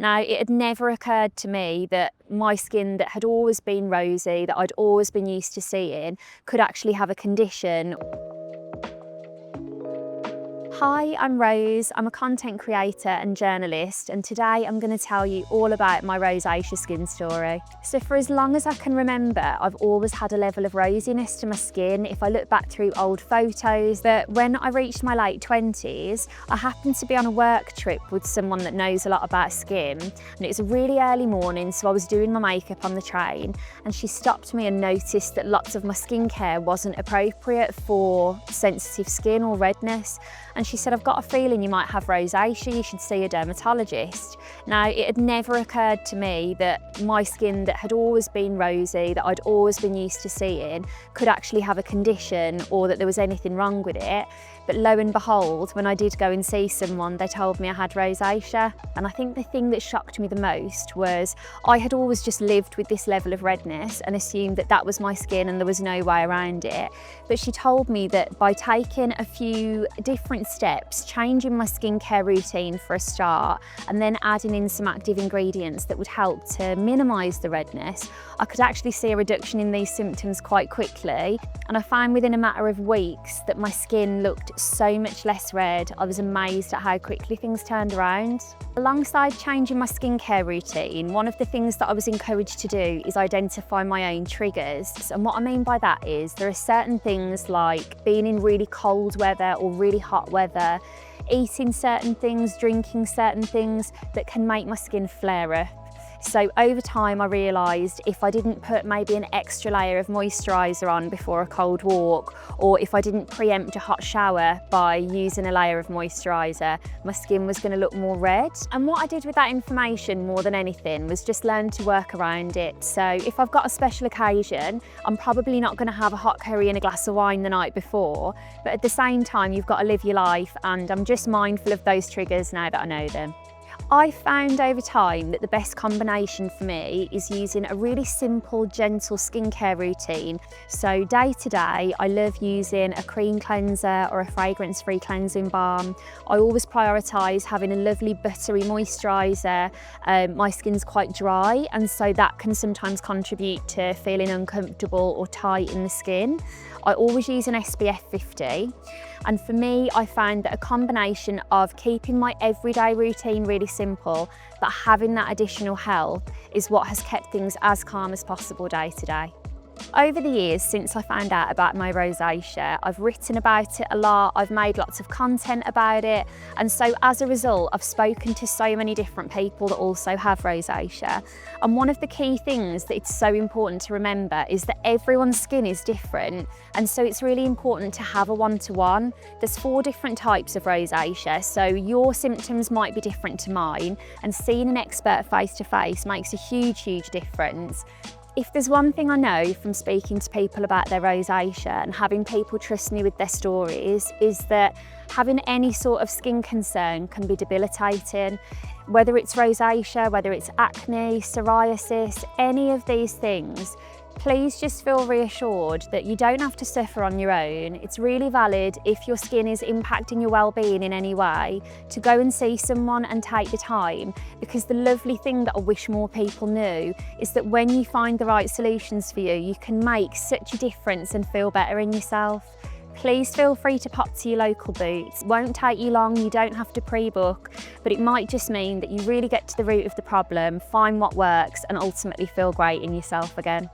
Now, it had never occurred to me that my skin that had always been rosy, that I'd always been used to seeing, could actually have a condition. Hi, I'm Rose. I'm a content creator and journalist, and today I'm going to tell you all about my rosacea skin story. So for as long as I can remember, I've always had a level of rosiness to my skin if I look back through old photos. But when I reached my late 20s, I happened to be on a work trip with someone that knows a lot about skin, and it was a really early morning, so I was doing my makeup on the train, and she stopped me and noticed that lots of my skincare wasn't appropriate for sensitive skin or redness. And she said, "I've got a feeling you might have rosacea, you should see a dermatologist." Now, it had never occurred to me that my skin that had always been rosy, that I'd always been used to seeing, could actually have a condition or that there was anything wrong with it. But lo and behold, when I did go and see someone, they told me I had rosacea. And I think the thing that shocked me the most was I had always just lived with this level of redness and assumed that that was my skin and there was no way around it. But she told me that by taking a few different steps, changing my skincare routine for a start, and then adding in some active ingredients that would help to minimise the redness, I could actually see a reduction in these symptoms quite quickly. And I found within a matter of weeks that my skin looked so much less red. I was amazed at how quickly things turned around. Alongside changing my skincare routine, one of the things that I was encouraged to do is identify my own triggers. And what I mean by that is there are certain things like being in really cold weather or really hot weather, eating certain things, drinking certain things that can make my skin flare up. So over time I realised if I didn't put maybe an extra layer of moisturiser on before a cold walk, or if I didn't preempt a hot shower by using a layer of moisturiser, my skin was going to look more red. And what I did with that information more than anything was just learn to work around it. So if I've got a special occasion, I'm probably not going to have a hot curry and a glass of wine the night before, but at the same time you've got to live your life, and I'm just mindful of those triggers now that I know them. I found over time that the best combination for me is using a really simple, gentle skincare routine. So day to day, I love using a cream cleanser or a fragrance-free cleansing balm. I always prioritise having a lovely buttery moisturiser. My skin's quite dry, and so that can sometimes contribute to feeling uncomfortable or tight in the skin. I always use an SPF 50. And for me, I found that a combination of keeping my everyday routine really simple, but having that additional help is what has kept things as calm as possible day to day. Over the years since I found out about my rosacea, I've written about it a lot, I've made lots of content about it, and so as a result I've spoken to so many different people that also have rosacea. And one of the key things that it's so important to remember is that everyone's skin is different, and so it's really important to have a one-to-one. There's 4 different types of rosacea, so your symptoms might be different to mine, and seeing an expert face-to-face makes a huge difference. If there's one thing I know from speaking to people about their rosacea and having people trust me with their stories, is that having any sort of skin concern can be debilitating. Whether it's rosacea, whether it's acne, psoriasis, any of these things, please just feel reassured that you don't have to suffer on your own. It's really valid if your skin is impacting your well-being in any way to go and see someone and take the time, because the lovely thing that I wish more people knew is that when you find the right solutions for you, you can make such a difference and feel better in yourself. Please feel free to pop to your local Boots. It won't take you long, you don't have to pre-book, but it might just mean that you really get to the root of the problem, find what works, and ultimately feel great in yourself again.